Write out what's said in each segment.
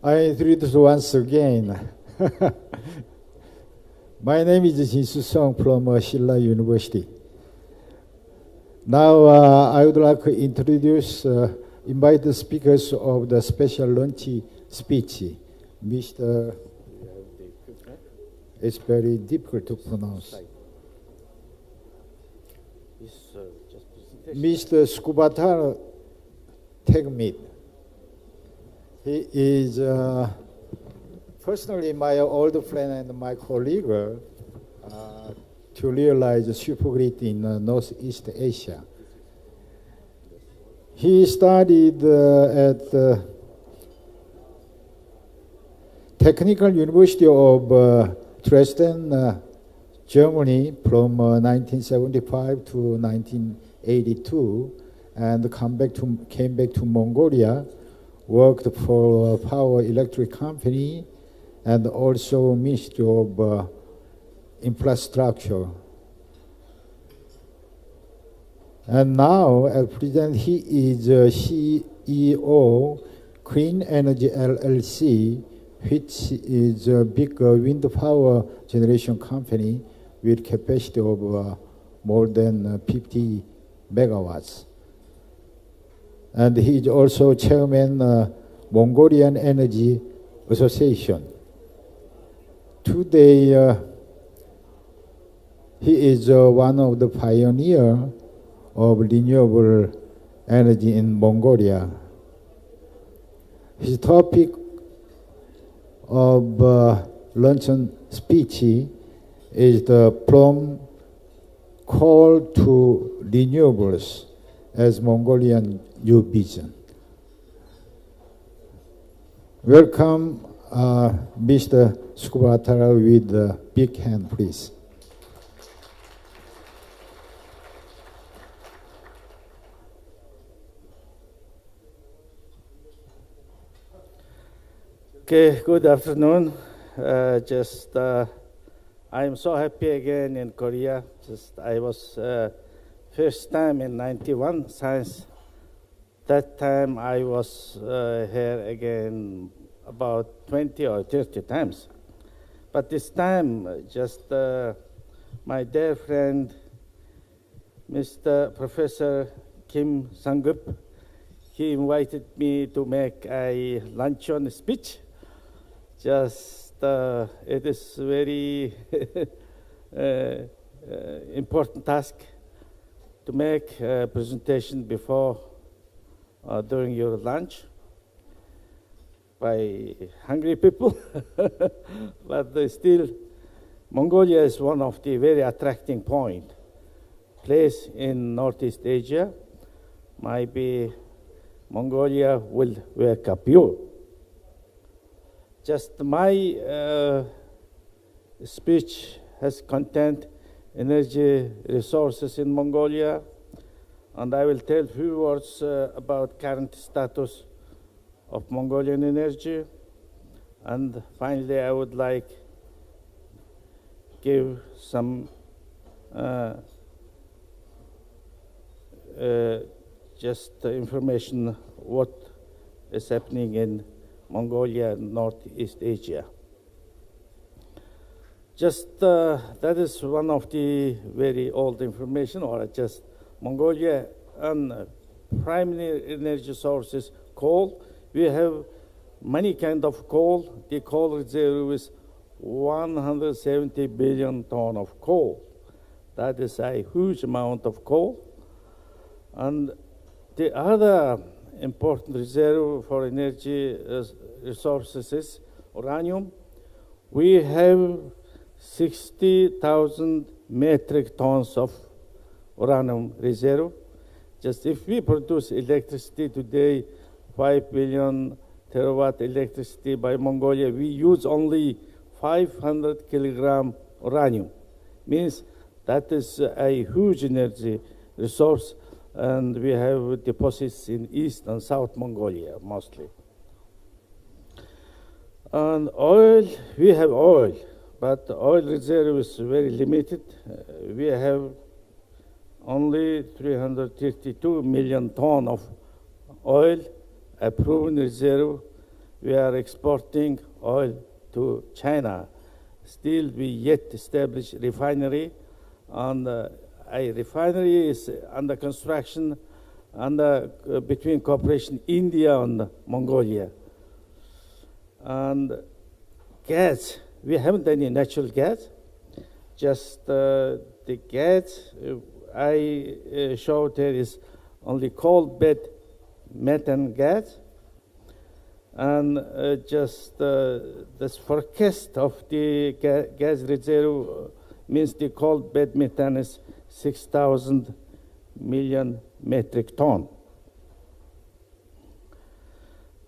I introduce once again. My name is Jin Soo-sung from Silla University. Now I would like to introduce, invite the speakers of the special launch speech. Mr. It's very difficult to pronounce. Mr. Skubatar Tegmit. He is personally my old friend and my colleague to realize supergrid in Northeast Asia. He studied at Technical University of Dresden, Germany from 1975 to 1982, and came back to Mongolia, worked for a power electric company, and also Ministry of Infrastructure. And now, at present, he is CEO, Clean Energy LLC, which is a big wind power generation company with capacity of more than 50 megawatts. And he is also chairman Mongolian Energy Association. Today, he is one of the pioneers of renewable energy in Mongolia. His topic of luncheon speech is from coal to renewables as Mongolian new vision. Welcome, Mr. Skubatar, with a big hand, please. Okay, good afternoon. I am so happy again in Korea. I was first time in 91 since that time I was here again about 20 or 30 times. But this time, my dear friend, Mr. Professor Kim Sang-gup, he invited me to make a luncheon speech. It is very important task to make a presentation before during your lunch by hungry people. But still, Mongolia is one of the very attracting place in Northeast Asia. Maybe Mongolia will welcome you. Just my speech has content energy resources in Mongolia, and I will tell a few words about current status of Mongolian energy. And finally, I would like give some information what is happening in Mongolia and Northeast Asia. That is one of the very old information, or just Mongolia and primary energy sources, coal. We have many kind of coal. The coal reserve is 170 billion ton of coal. That is a huge amount of coal. And the other important reserve for energy resources is uranium. We have 60,000 metric tons of uranium reserve. Just if we produce electricity today, 5 billion terawatt electricity by Mongolia, we use only 500 kilogram uranium. Means that is a huge energy resource, and we have deposits in East and South Mongolia mostly. And oil, we have oil, but oil reserve is very limited. We have only 332 million ton of oil, a proven reserve, we are exporting oil to China. Still, we yet establish refinery, and a refinery is under construction between cooperation India and Mongolia. And gas, we haven't any natural gas, just the gas I showed here is only coal bed methane gas. And just this forecast of the gas reserve means the coal bed methane is 6,000 million metric ton.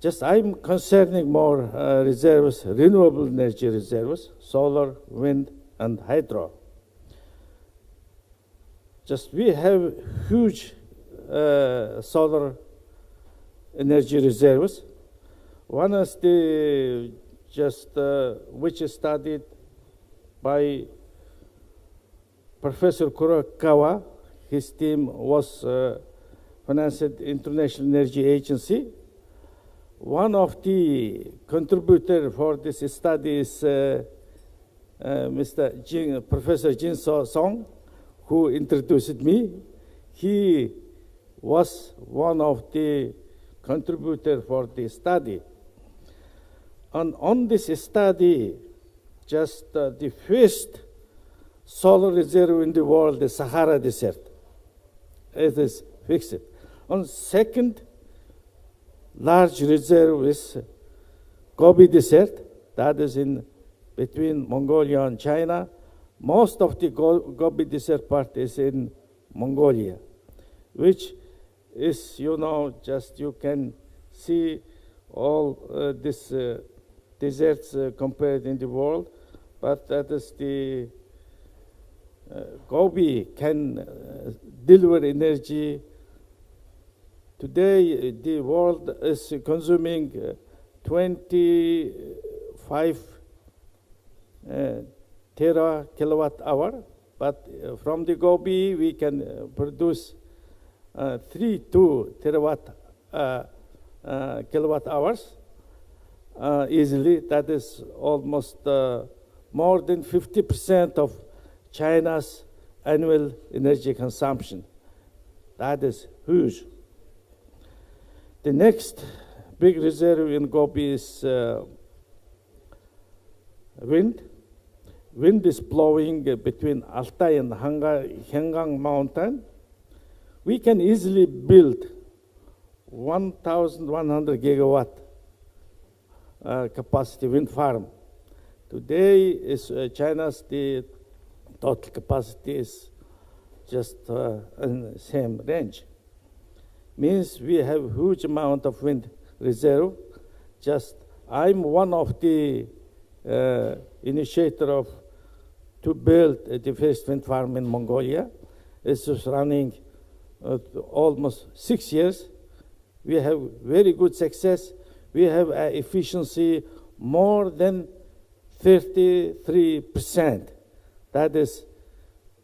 Just I'm concerning more reserves, renewable energy reserves, solar, wind, and hydro. Just we have huge solar energy reserves. One is the which is studied by Professor Kurokawa. His team was financed International Energy Agency. One of the contributors for this study is Professor Jin Song, who introduced me. He was one of the contributors for the study. And on this study, just the first solar reserve in the world, the Sahara Desert. It is fixed. On second large reserve is Gobi Desert, that is in between Mongolia and China. Most of the Gobi Desert part is in Mongolia, which is, just you can see all these deserts compared in the world, but that is the Gobi can deliver energy. Today, the world is consuming 25 tera kilowatt hour, but from the Gobi we can produce 2 terawatt kilowatt hours easily. That is almost more than 50% of China's annual energy consumption. That is huge. The next big reserve in Gobi is wind. Wind is blowing between Altai and Henggang Mountain. We can easily build 1,100 gigawatt capacity wind farm. Today is China's the total capacity is just in the same range. Means we have huge amount of wind reserve. Just I'm one of the initiator of to build the first wind farm in Mongolia. It's just running almost 6 years. We have very good success. We have an efficiency more than 33%. That is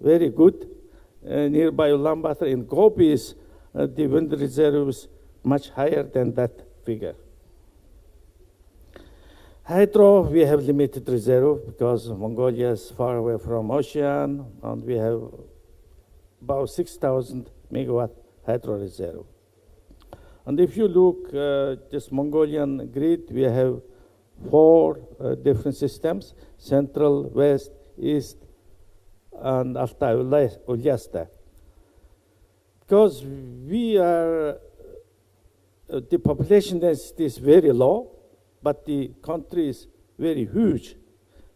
very good. Nearby Ulaanbaatar in Gobi is the wind reserve is much higher than that figure. Hydro, we have limited reserve because Mongolia is far away from ocean, and we have about 6,000 megawatt hydro reserve. And if you look this Mongolian grid, we have 4 different systems: central, west, east, and Altai Ulyasta. Because we are, the population density is very low, but the country is very huge.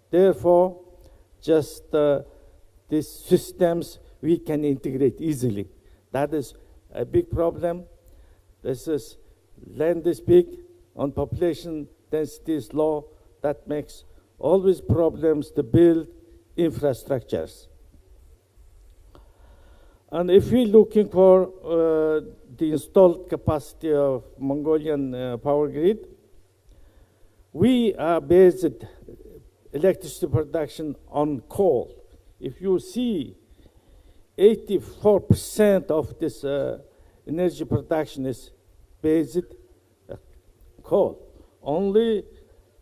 Therefore, just these systems we can integrate easily. That is a big problem. This is land is big and population density is low. That makes always problems to build infrastructures. And if we're looking for the installed capacity of Mongolian power grid, we are based electricity production on coal. If you see, 84% of this energy production is based coal. only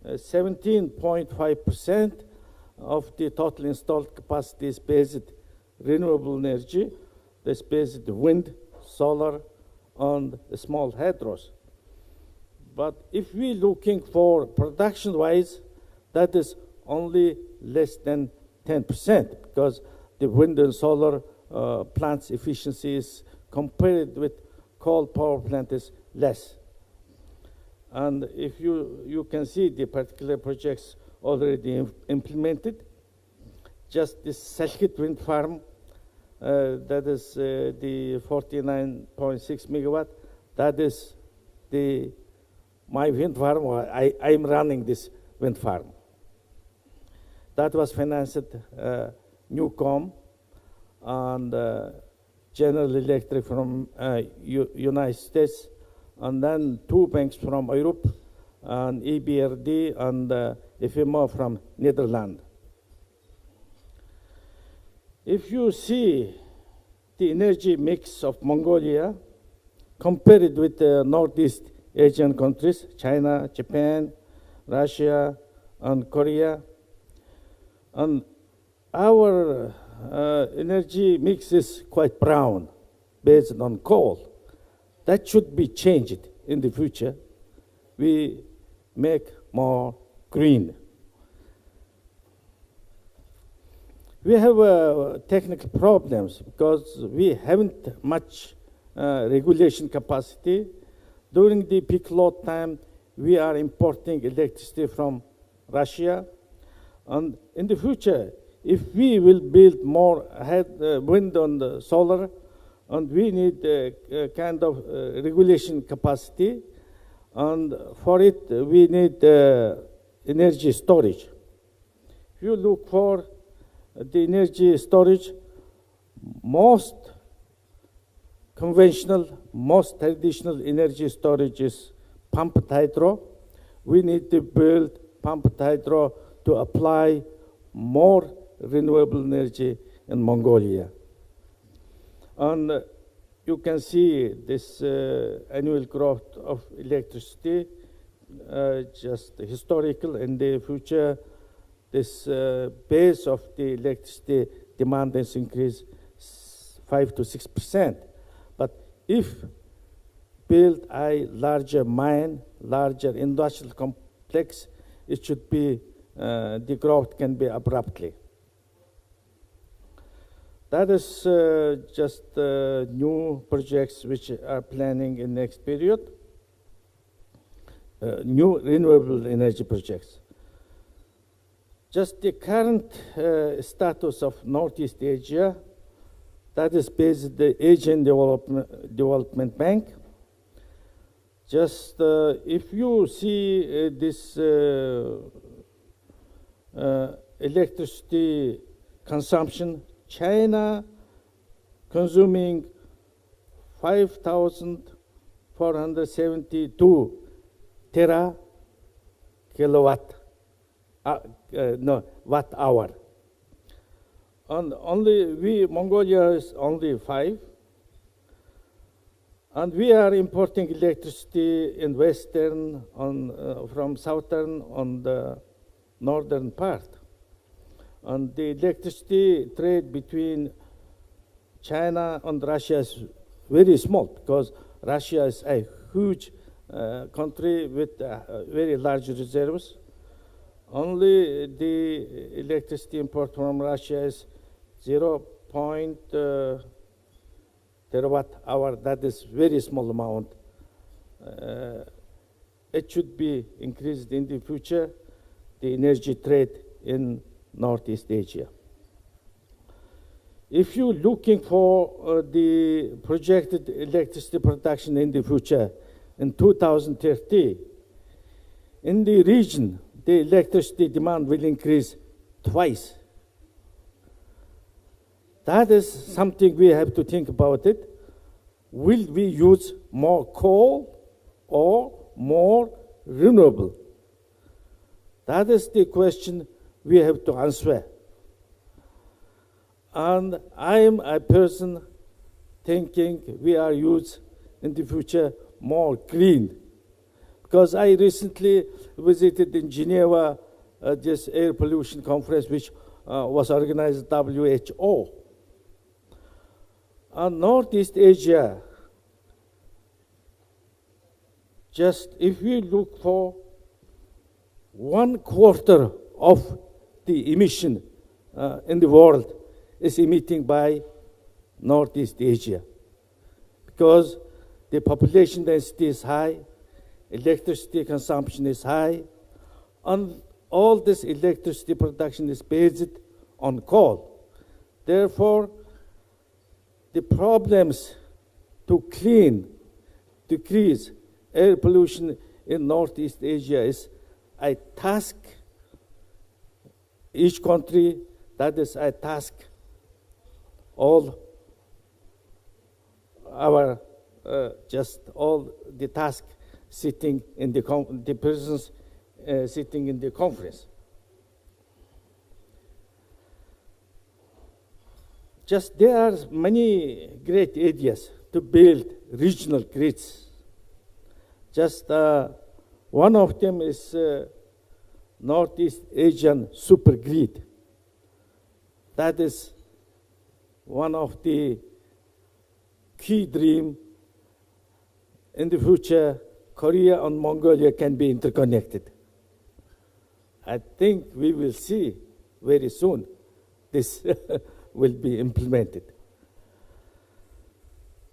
17.5% of the total installed capacity is based renewable energy. That's based wind, solar, and small hydros. But if we're looking for production-wise, that is only less than 10% because the wind and solar plants' efficiency is compared with coal power plant is less. And if you can see the particular projects already implemented, just this Selkit wind farm, that is the 49.6 megawatt, that is my wind farm. I'm running this wind farm. That was financed Newcom and General Electric from United States, and then 2 banks from Europe, and EBRD and FMO from Netherlands. If you see the energy mix of Mongolia compared with the Northeast Asian countries, China, Japan, Russia, and Korea, and our energy mix is quite brown, based on coal. That should be changed in the future. We make more green. We have technical problems because we haven't much regulation capacity. During the peak load time, we are importing electricity from Russia. And in the future, if we will build more wind and solar, and we need a kind of regulation capacity, and for it, we need energy storage. If you look for the energy storage, most conventional, most traditional energy storage is pumped hydro. We need to build pumped hydro to apply more renewable energy in Mongolia. And you can see this annual growth of electricity, just historical. In the future, this base of the electricity demand is increased 5 to 6%. But if build a larger mine, larger industrial complex, it should be, the growth can be abruptly. That is just new projects which are planning in next period, new renewable energy projects. Just the current status of Northeast Asia, that is based the Asian Development Bank. Just if you see this electricity consumption, China consuming 5,472 tera kilowatt, watt hour. And only Mongolia is only 5. And we are importing electricity in western, from southern on the northern part. And the electricity trade between China and Russia is very small because Russia is a huge country with very large reserves. Only the electricity import from Russia is 0. Terawatt hour. That is very small amount. It should be increased in the future, the energy trade in Northeast Asia. If you're looking for the projected electricity production in the future, in 2030, in the region, the electricity demand will increase twice. That is something we have to think about it. Will we use more coal or more renewable? That is the question we have to answer. And I am a person thinking we are use in the future more green, Because I recently visited in Geneva this air pollution conference, which was organized WHO. Northeast Asia, just if we look for 1/4 of the emission in the world is emitting by Northeast Asia, because the population density is high, electricity consumption is high, and all this electricity production is based on coal. Therefore, the problems to decrease air pollution in Northeast Asia is a task. Each country, that is a task. All the task sitting in the persons sitting in the conference. Just there are many great ideas to build regional grids. Just one of them is Northeast Asian super grid. That is one of the key dream. In the future, Korea and Mongolia can be interconnected. I think we will see very soon this will be implemented.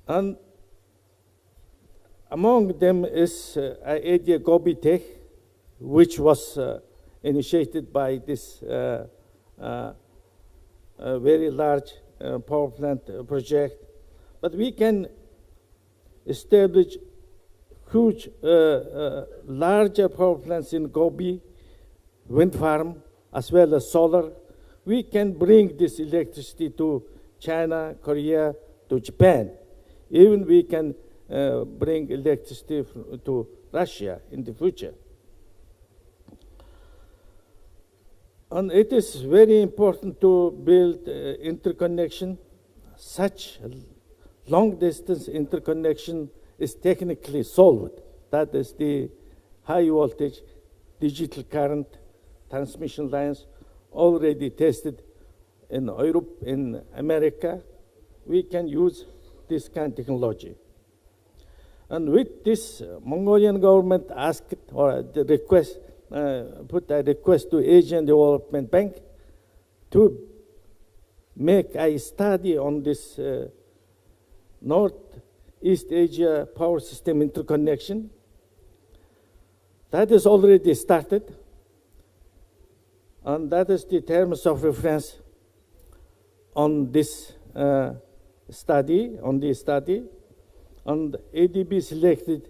And among them is an idea Gobi Tech, which was initiated by this very large power plant project. But we can establish huge, larger power plants in Gobi, wind farm, as well as solar. We can bring this electricity to China, Korea, to Japan. Even we can bring electricity to Russia in the future. And it is very important to build interconnection. Such long distance interconnection is technically solved. That is the high voltage digital current transmission lines already tested in Europe, in America. We can use this kind of technology. And with this, Mongolian government asked, or the request, put a request to Asian Development Bank to make a study on this Northeast Asia power system interconnection. That is already started. And that is the terms of reference on this study. And ADB selected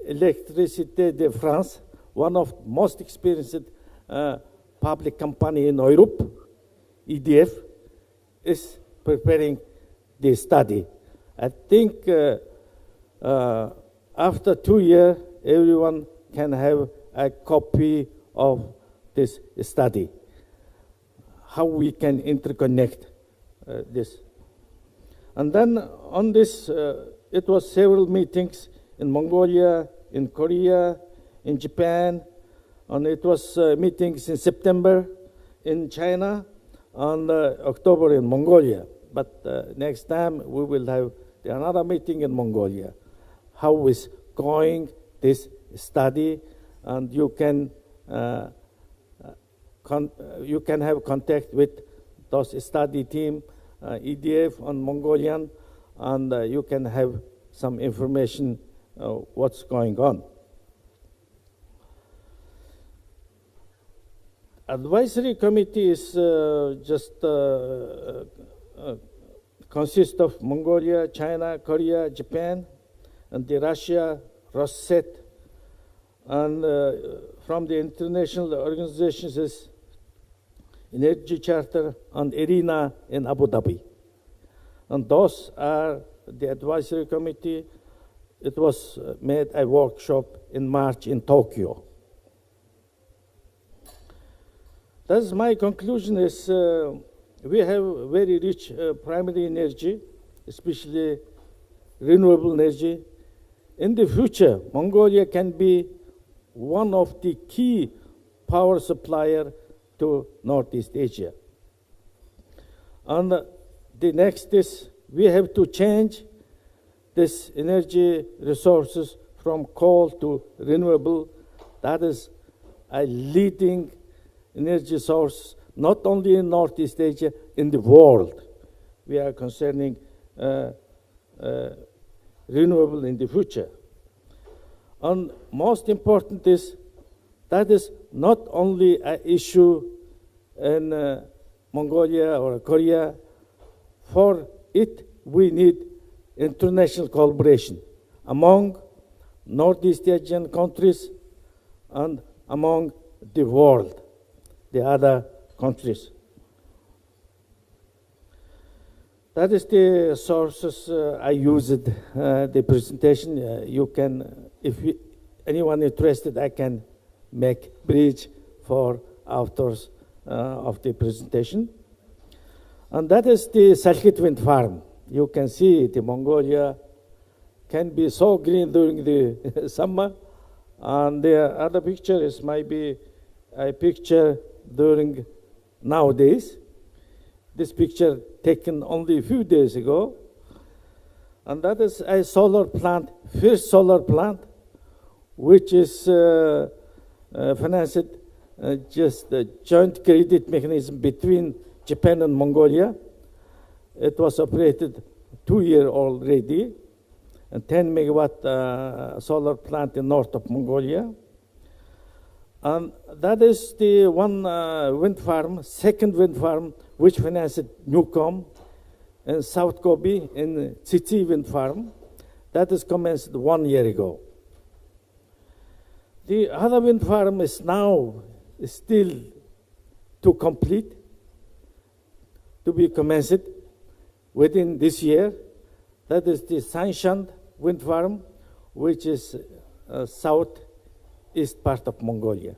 Électricité de France, one of most experienced public company in Europe, EDF, is preparing the study. I think after 2 years, everyone can have a copy of this study, how we can interconnect this. And then on this, it was several meetings in Mongolia, in Korea, in Japan, and it was meetings in September in China, and October in Mongolia. But next time we will have another meeting in Mongolia. How is going this study, and you can have contact with those study team, EDF and Mongolian, and you can have some information what's going on. Advisory committee is consists of Mongolia, China, Korea, Japan, and the Russia, Rosset, and from the international organizations is Energy Charter and IRENA in Abu Dhabi. And those are the advisory committee. It was made a workshop in March in Tokyo. That's my conclusion is we have very rich primary energy, especially renewable energy. In the future, Mongolia can be one of the key power supplier to Northeast Asia. And the next is we have to change this energy resources from coal to renewable. That is a leading energy source, not only in Northeast Asia, in the world. We are concerning renewable in the future. And most important is that is not only an issue in Mongolia or Korea. For it, we need international collaboration among Northeast Asian countries and among the world, the other countries. That is the sources I used the presentation. You can, if anyone interested, I can make bridge for authors of the presentation. And that is the Salkit wind farm. You can see the Mongolia can be so green during the summer. And the other picture is maybe a picture during nowadays. This picture taken only a few days ago. And that is a solar plant, first solar plant, which is financed just a joint credit mechanism between Japan and Mongolia. It was operated 2 years already, a 10 megawatt solar plant in north of Mongolia. And that is the one wind farm, second wind farm, which financed Newcomb and South Gobi in Tsitsi wind farm. That is commenced 1 year ago. The other wind farm is now still to complete, to be commenced within this year. That is the Sanshan wind farm, which is southeast part of Mongolia.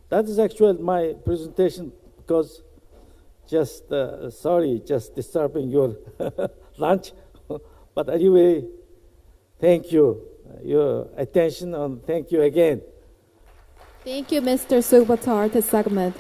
That is actually my presentation, because just, sorry, just disturbing your lunch. But anyway, thank you, your attention, and thank you again. Thank you, Mr. Sukhbatar Tesagmet.